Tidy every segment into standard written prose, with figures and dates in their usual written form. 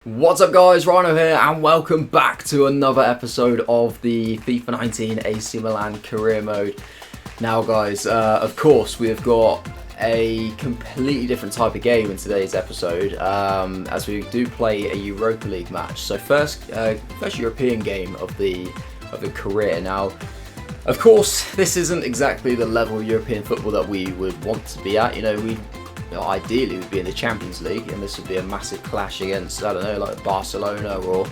What's up guys, Rhino here and welcome back to another episode of the FIFA 19 AC Milan career mode. Now guys, of course we have got a completely different type of game in today's episode as we do play a Europa League match. So first European game of the career. Now of course this isn't exactly the level of European football that we would want to be at. Ideally we'd be in the Champions League and this would be a massive clash against, I don't know, like Barcelona or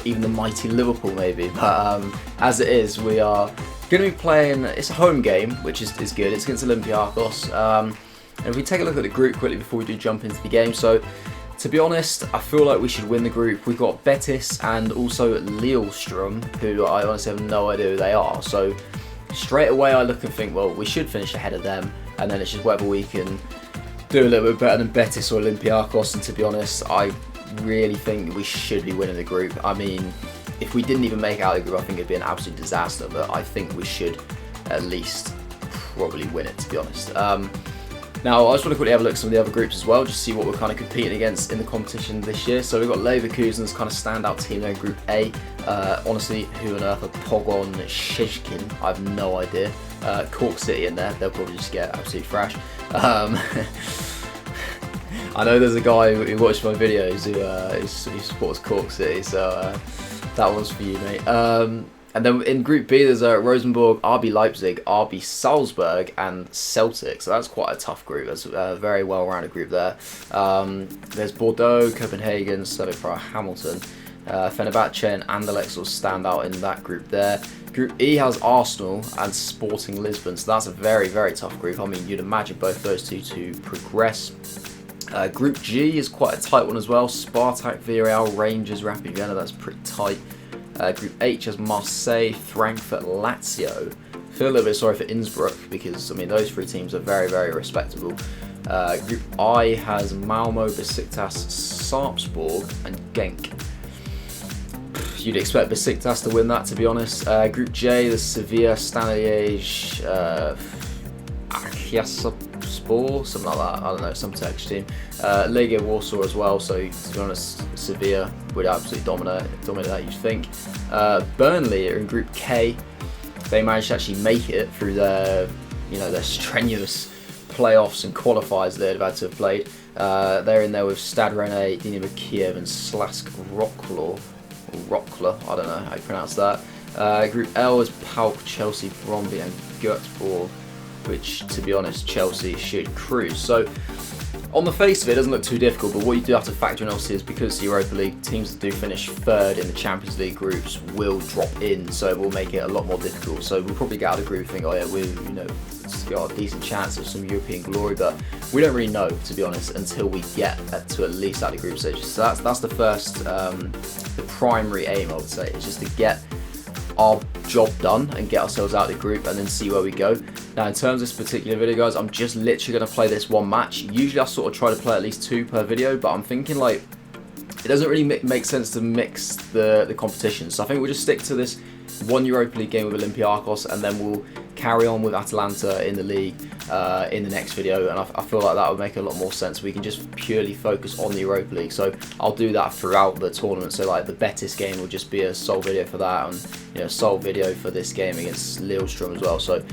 even the mighty Liverpool maybe. But as it is, we are going to be playing, it's a home game, which is good. It's against Olympiacos. And if we take a look at the group quickly before we do jump into the game. So to be honest, I feel like we should win the group. We've got Betis and also Lillestrøm, who I honestly have no idea who they are. So straight away I look and think, well, we should finish ahead of them, and then it's just whether we can do a little bit better than Betis or Olympiacos. And to be honest, I really think we should be winning the group. I mean, if we didn't even make it out of the group, I think it'd be an absolute disaster, but I think we should at least probably win it, to be honest. Now, I just want to quickly have a look at some of the other groups as well, just see what we're kind of competing against in the competition this year. So we've got Leverkusen as kind of standout team there in Group A. Honestly, who on earth are Pogon Shishkin? I have no idea. Cork City in there, they'll probably just get absolutely thrashed. I know there's a guy who watched my videos who supports Cork City, so that one's for you, mate. And then in Group B, there's Rosenborg, RB Leipzig, RB Salzburg, and Celtic. So that's quite a tough group. That's a very well-rounded group there. There's Bordeaux, Copenhagen, Slavia Prague, Hamilton, Fenerbahce, and Anderlecht will stand out in that group there. Group E has Arsenal and Sporting Lisbon. So that's a very, very tough group. I mean, you'd imagine both those two to progress. Group G is quite a tight one as well. Spartak, Villarreal, Rangers, Rapid Vienna. That's pretty tight. Group H has Marseille, Frankfurt, Lazio. I feel a little bit sorry for Innsbruck because, I mean, those three teams are very, very respectable. Group I has Malmo, Besiktas, Sarpsborg, and Genk. You'd expect Besiktas to win that, to be honest. Group J, there's Sevilla, Standard Liège, Akhiyaspor, something like that. I don't know, some Turkish team. Legia Warsaw as well. So to be honest, Sevilla would absolutely dominate that, you'd think. Burnley are in Group K. They managed to actually make it through their strenuous playoffs and qualifiers they'd have had to have played. They're in there with Stade Rennais, Dynamo Kiev, and Slask Rockler, I don't know how you pronounce that. Group L is PAOK, Chelsea, Brøndby, and Göteborg, which, to be honest, Chelsea should cruise. So, on the face of it, it doesn't look too difficult, but what you do have to factor in, obviously, is because the Europa League teams that do finish third in the Champions League groups will drop in, so it will make it a lot more difficult. So we'll probably get out of the group and think, oh yeah, it's got a decent chance of some European glory, but we don't really know, to be honest, until we get to at least out of the group stage. So that's the first, the primary aim, I would say, is just to get our job done and get ourselves out of the group and then see where we go. Now, in terms of this particular video, guys, I'm just literally going to play this one match. Usually I sort of try to play at least 2 per video, but I'm thinking like it doesn't really make sense to mix the competitions. So I think we'll just stick to this one Europa League game with Olympiacos, and then we'll carry on with Atalanta in the league in the next video, and I feel like that would make a lot more sense. We can just purely focus on the Europa League, so I'll do that throughout the tournament. So like the Betis game will just be a sole video for that, and sole video for this game against Lillestrøm as well. So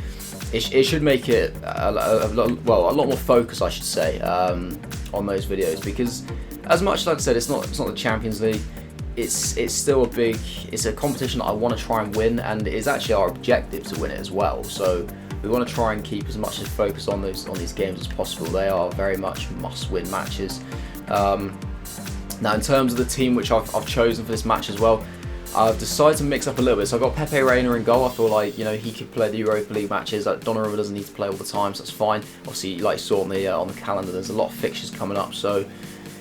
it should make it a lot more focus, I should say, on those videos, because as much like I said, it's not the Champions League. It's still it's a competition that I want to try and win, and it's actually our objective to win it as well. So we want to try and keep as much focus on these games as possible. They are very much must-win matches. Now, in terms of the team which I've chosen for this match as well, I've decided to mix up a little bit. So I've got Pepe Reina in goal. I feel like he could play the Europa League matches. Donnarumma doesn't need to play all the time, so that's fine. Obviously, like you saw on the calendar, there's a lot of fixtures coming up, so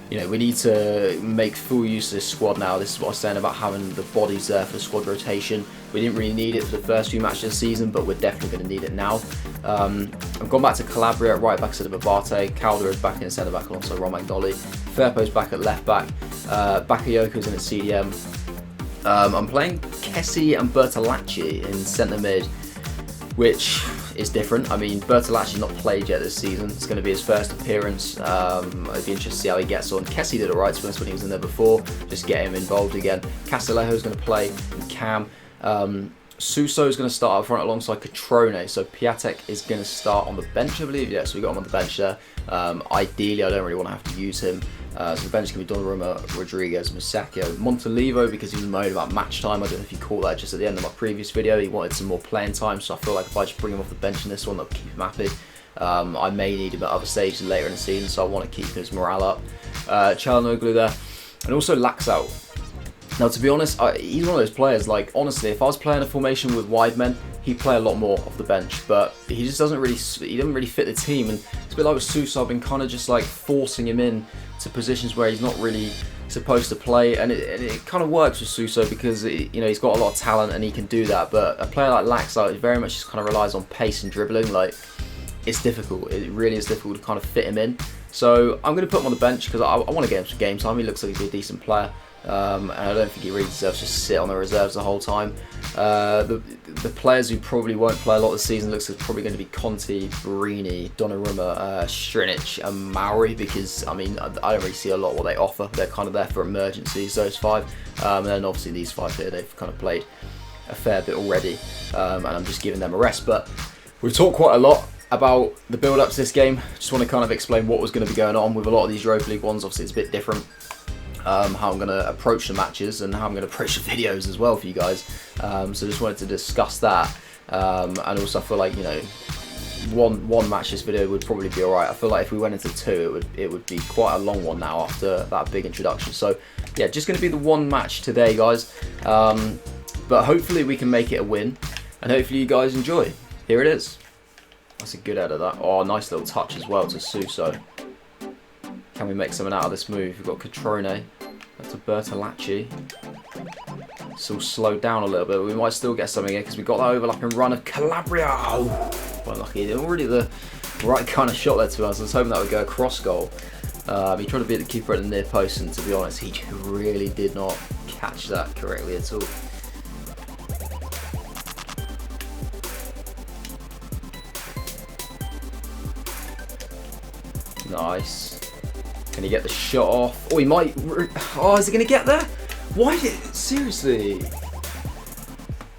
we need to make full use of this squad now. This is what I was saying about having the bodies there for the squad rotation. We didn't really need it for the first few matches of the season, but we're definitely going to need it now. I've gone back to Calabria at right back instead of Abate. Calder is back in centre back alongside Ron McNolly. Firpo's back at left back. Bakayoko's in at CDM. I'm playing Kessie and Bertolacci in centre mid, which is different. I mean, Bertolacci's not played yet this season. It's going to be his first appearance. I'd be interested to see how he gets on. Kessie did alright, to be honest, when he was in there before. Just get him involved again. Castillejo's going to play in cam. Suso is going to start up front alongside Catrone. So Piatek is going to start on the bench, I believe. Yeah, so we got him on the bench there. Ideally, I don't really want to have to use him. So the bench can be Donnarumma, Rodriguez, Musacchio, Montolivo, because he was moaning about match time. I don't know if you caught that just at the end of my previous video. He wanted some more playing time, so I feel like if I just bring him off the bench in this one, that'll keep him happy. I may need him at other stages later in the season, so I want to keep his morale up. Çalhanoğlu there, and also Laxalt. Now, to be honest, he's one of those players, like, honestly, if I was playing a formation with wide men, he'd play a lot more off the bench, but he just doesn't really fit the team, and it's a bit like with Suso. I've been kind of just like forcing him in to positions where he's not really supposed to play, and it kind of works with Suso because he's got a lot of talent and he can do that, but a player like Laxalt very much just kind of relies on pace and dribbling. Like, it's difficult. It really is difficult to kind of fit him in. So I'm going to put him on the bench because I want to get him some game time. He looks like he'd be a decent player. And I don't think he really deserves to just sit on the reserves the whole time. The players who probably won't play a lot this season looks like probably going to be Conti, Barini, Donnarumma, Strinic and Mauri, because I mean I don't really see a lot what they offer. They're kind of there for emergencies, those five. And then obviously these five here, they've kind of played a fair bit already, and I'm just giving them a rest. But we've talked quite a lot about the build-up to this game. Just want to kind of explain what was going to be going on with a lot of these Europa League ones. Obviously it's a bit different. How I'm going to approach the matches and how I'm going to approach the videos as well for you guys. So just wanted to discuss that. And also I feel like, one match this video would probably be alright. I feel like if we went into two, it would be quite a long one now after that big introduction. So yeah, just going to be the one match today, guys. But hopefully we can make it a win, and hopefully you guys enjoy. Here it is. That's a good header, that. Oh, nice little touch as well to Suso. Can we make something out of this move? We've got Catrone. That's a Bertolacci. Still slowed down a little bit. We might still get something here because we got that overlapping run of Calabria. Oh, quite lucky. Already the right kind of shot there to us. I was hoping that would go across goal. He tried to beat the keeper at the near post, and to be honest, he really did not catch that correctly at all. Nice. Can he get the shot off? Oh, he might. Oh, is he going to get there? Why did it? Seriously?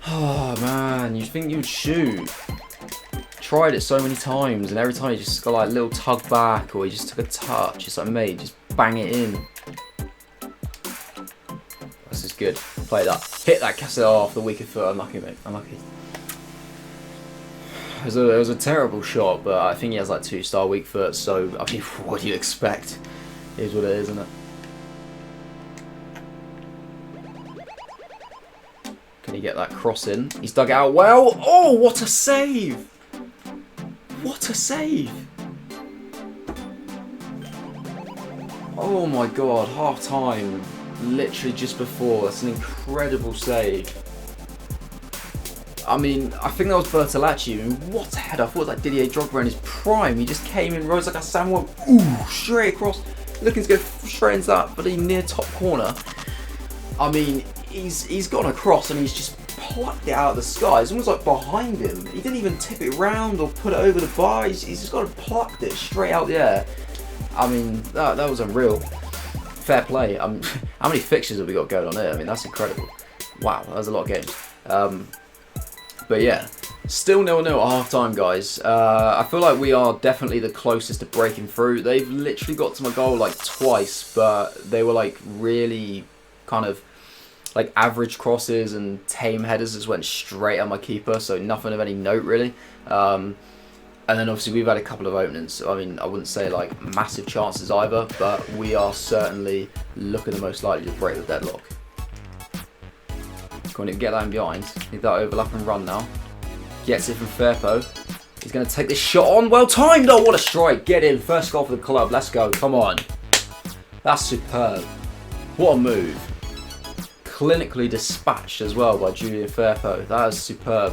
Oh, man. You'd think you'd shoot. Tried it so many times, and every time he just got like a little tug back, or he just took a touch. It's like, mate, just bang it in. This is good. Play that. Hit that cassette off the weaker foot. Unlucky, mate. Unlucky. It was a terrible shot, but I think he has like 2-star weak foot, so I mean, what do you expect? It is what it is, isn't it? Can he get that cross in? He's dug it out well. Oh, what a save! What a save! Oh my god, half time, literally just before. That's an incredible save. I mean, I think that was Bertolacci. I mean, what a header. I thought it was like Didier Drogba in his prime. He just came in, rose like a salmon, ooh, straight across, looking to go straight into that, but near top corner. I mean, he's gone across and he's just plucked it out of the sky. It's almost like behind him. He didn't even tip it round or put it over the bar. He's just got to plucked it straight out the air. I mean, that was unreal. Fair play. How many fixtures have we got going on here? I mean, that's incredible. Wow, that was a lot of games. But yeah, still 0-0 at half time, guys. I feel like we are definitely the closest to breaking through. They've literally got to my goal like twice, but they were like really kind of like average crosses, and tame headers just went straight at my keeper, so nothing of any note really. And then obviously we've had a couple of openings. I mean, I wouldn't say like massive chances either, but we are certainly looking the most likely to break the deadlock. Going to get that in behind. Need that overlap and run now. Gets it from Firpo. He's going to take this shot on. Well timed. Oh, what a strike. Get in. First goal for the club. Let's go. Come on. That's superb. What a move. Clinically dispatched as well by Julian Firpo. That is superb.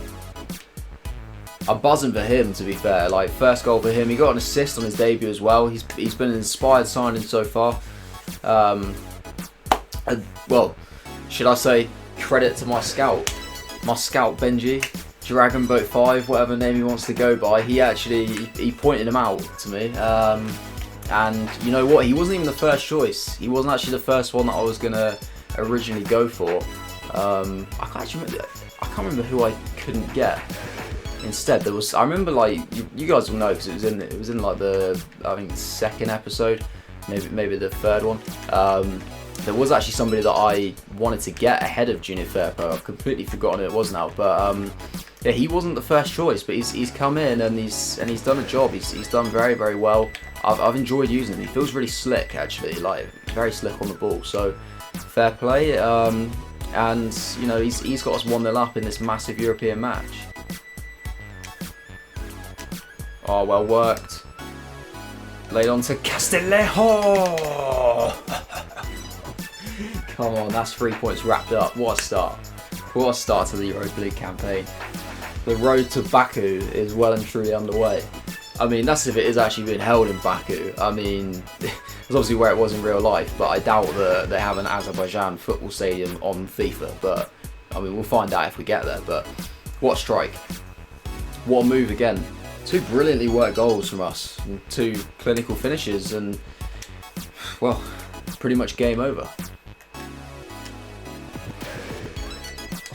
I'm buzzing for him, to be fair. Like, first goal for him. He got an assist on his debut as well. He's been an inspired signing so far. Well, should I say credit to my scout Benji. Dragon Boat 5, whatever name he wants to go by, he pointed him out to me. And you know what? He wasn't even the first choice. He wasn't actually the first one that I was gonna originally go for. I can't remember who I couldn't get. Instead, I remember, like, you guys will know because it was in like the, I think, second episode, maybe the third one. There was actually somebody that I wanted to get ahead of Junior Firpo. I've completely forgotten who it was now, but yeah, he wasn't the first choice, but he's come in and he's done a job. He's done very, very well. I've enjoyed using him. He feels really slick, actually, like very slick on the ball. So fair play. And you know, he's got us 1-0 up in this massive European match. Oh, well worked. Laid on to Castillejo. Come on, that's 3 points wrapped up. What a start. What a start to the Europa League campaign. The road to Baku is well and truly underway. I mean, that's if it is actually being held in Baku. I mean, it's obviously where it was in real life, but I doubt that they have an Azerbaijan football stadium on FIFA. But, I mean, we'll find out if we get there. But what a strike. What a move again. 2 brilliantly worked goals from us. And 2 clinical finishes. And, well, pretty much game over.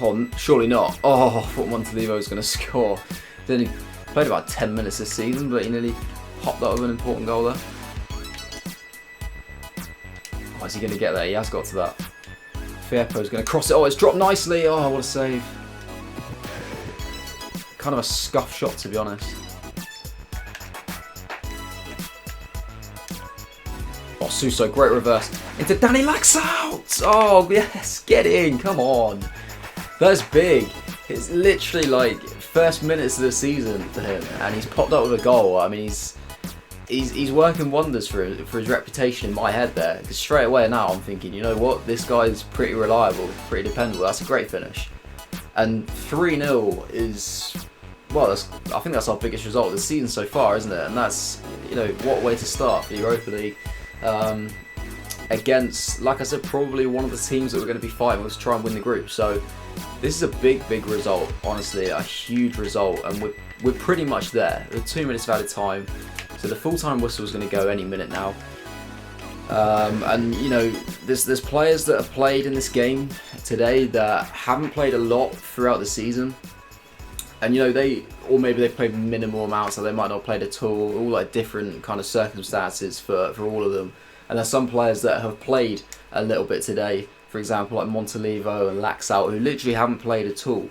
Oh, surely not. Oh, I thought Montalivo was going to score. Then he played about 10 minutes this season, but he nearly popped up with an important goal there. Oh, is he going to get there? He has got to that. Firpo's going to cross it. Oh, it's dropped nicely. Oh, what a save. Kind of a scuff shot, to be honest. Oh, Suso, great reverse. Into Danny Laxalt. Oh, yes, get in. Come on. That's big. It's literally like first minutes of the season for him, and he's popped up with a goal. I mean, he's working wonders for his reputation in my head there. Because straight away now I'm thinking, you know what, this guy's pretty reliable, pretty dependable. That's a great finish. And 3-0 is, well, I think that's our biggest result of the season so far, isn't it? And that's, you know, what a way to start for the Europa League. Against, like I said, probably one of the teams that we're going to be fighting with to try and win the group. So this is a big result, honestly, a huge result, and we're pretty much there. We're 2 minutes of added time, so the full-time whistle is going to go any minute now. And you know, there's players that have played in this game today that haven't played a lot throughout the season, and you know maybe they've played minimal amounts, so they might not have played at all like different kind of circumstances for all of them. And there's some players that have played a little bit today, for example, like Montalivo and Laxalt, who literally haven't played at all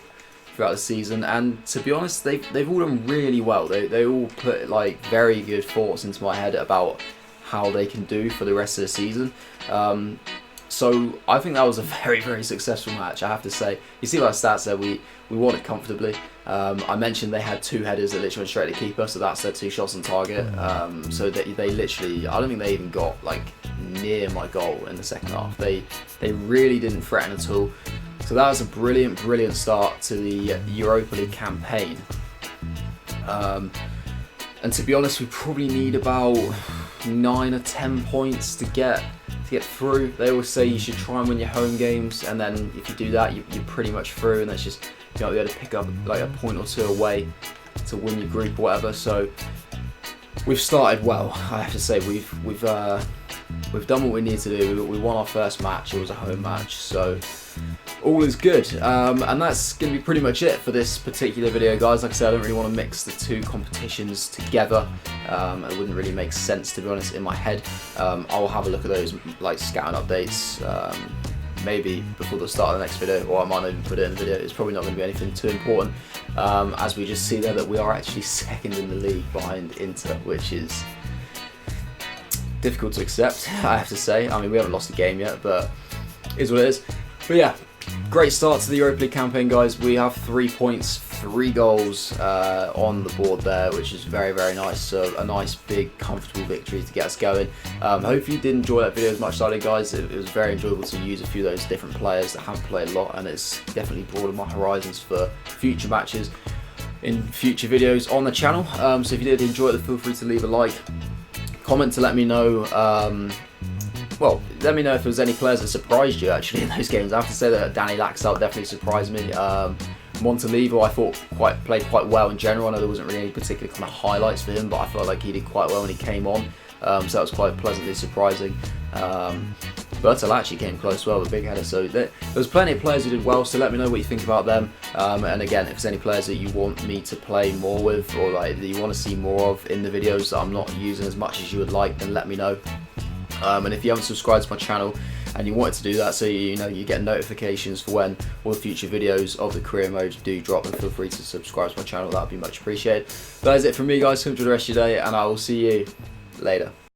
throughout the season. And to be honest, they've all done really well. They all put like very good thoughts into my head about how they can do for the rest of the season. So I think that was a very successful match, I have to say. You see my stats there, we won it comfortably. I mentioned they had 2 headers that literally went straight to keeper, so that's their 2 shots on target. So they literally, I don't think they even got like near my goal in the second half. They really didn't threaten at all. So that was a brilliant start to the Europa League campaign. And to be honest, we probably need about 9 or 10 points to get through. They always say you should try and win your home games, and then if you do that, you're pretty much through, and that's just, you know, be able to pick up like a point or 2 away to win your group or whatever. So we've started well, I have to say. We've done what we need to do. We won our first match. It was a home match, so all is good. And that's going to be pretty much it for this particular video, guys. Like I said, I don't really want to mix the 2 competitions together. It wouldn't really make sense, to be honest, in my head. I'll have a look at those like scouting updates maybe before the start of the next video, or I might not even put it in the video. It's probably not going to be anything too important, as we just see there that we are actually second in the league behind Inter, which is difficult to accept, I have to say. I mean, we haven't lost a game yet, but it is what it is. But yeah, great start to the Europa League campaign, guys. We have 3 points, 3 goals on the board there, which is very nice. So a nice, big, comfortable victory to get us going. Hopefully you did enjoy that video as much as I did, guys. It was very enjoyable to use a few of those different players that haven't played a lot, and it's definitely broadened my horizons for future matches in future videos on the channel. So if you did enjoy it, feel free to leave a like, comment to let me know. Well, let me know if there was any players that surprised you actually in those games. I have to say that Danny Laxalt definitely surprised me. Montalivo, I thought played quite well in general. I know there wasn't really any particular kind of highlights for him, but I felt like he did quite well when he came on. So that was quite pleasantly surprising. Bertel actually came close as well with a big header. So there was plenty of players who did well. So let me know what you think about them. And again, if there's any players that you want me to play more with, or like that you want to see more of in the videos that I'm not using as much as you would like, then let me know. And if you haven't subscribed to my channel and you wanted to do that, so you get notifications for when all the future videos of the career modes do drop, then feel free to subscribe to my channel. That would be much appreciated. That is it from me, guys. Enjoy the rest of your day, and I will see you later.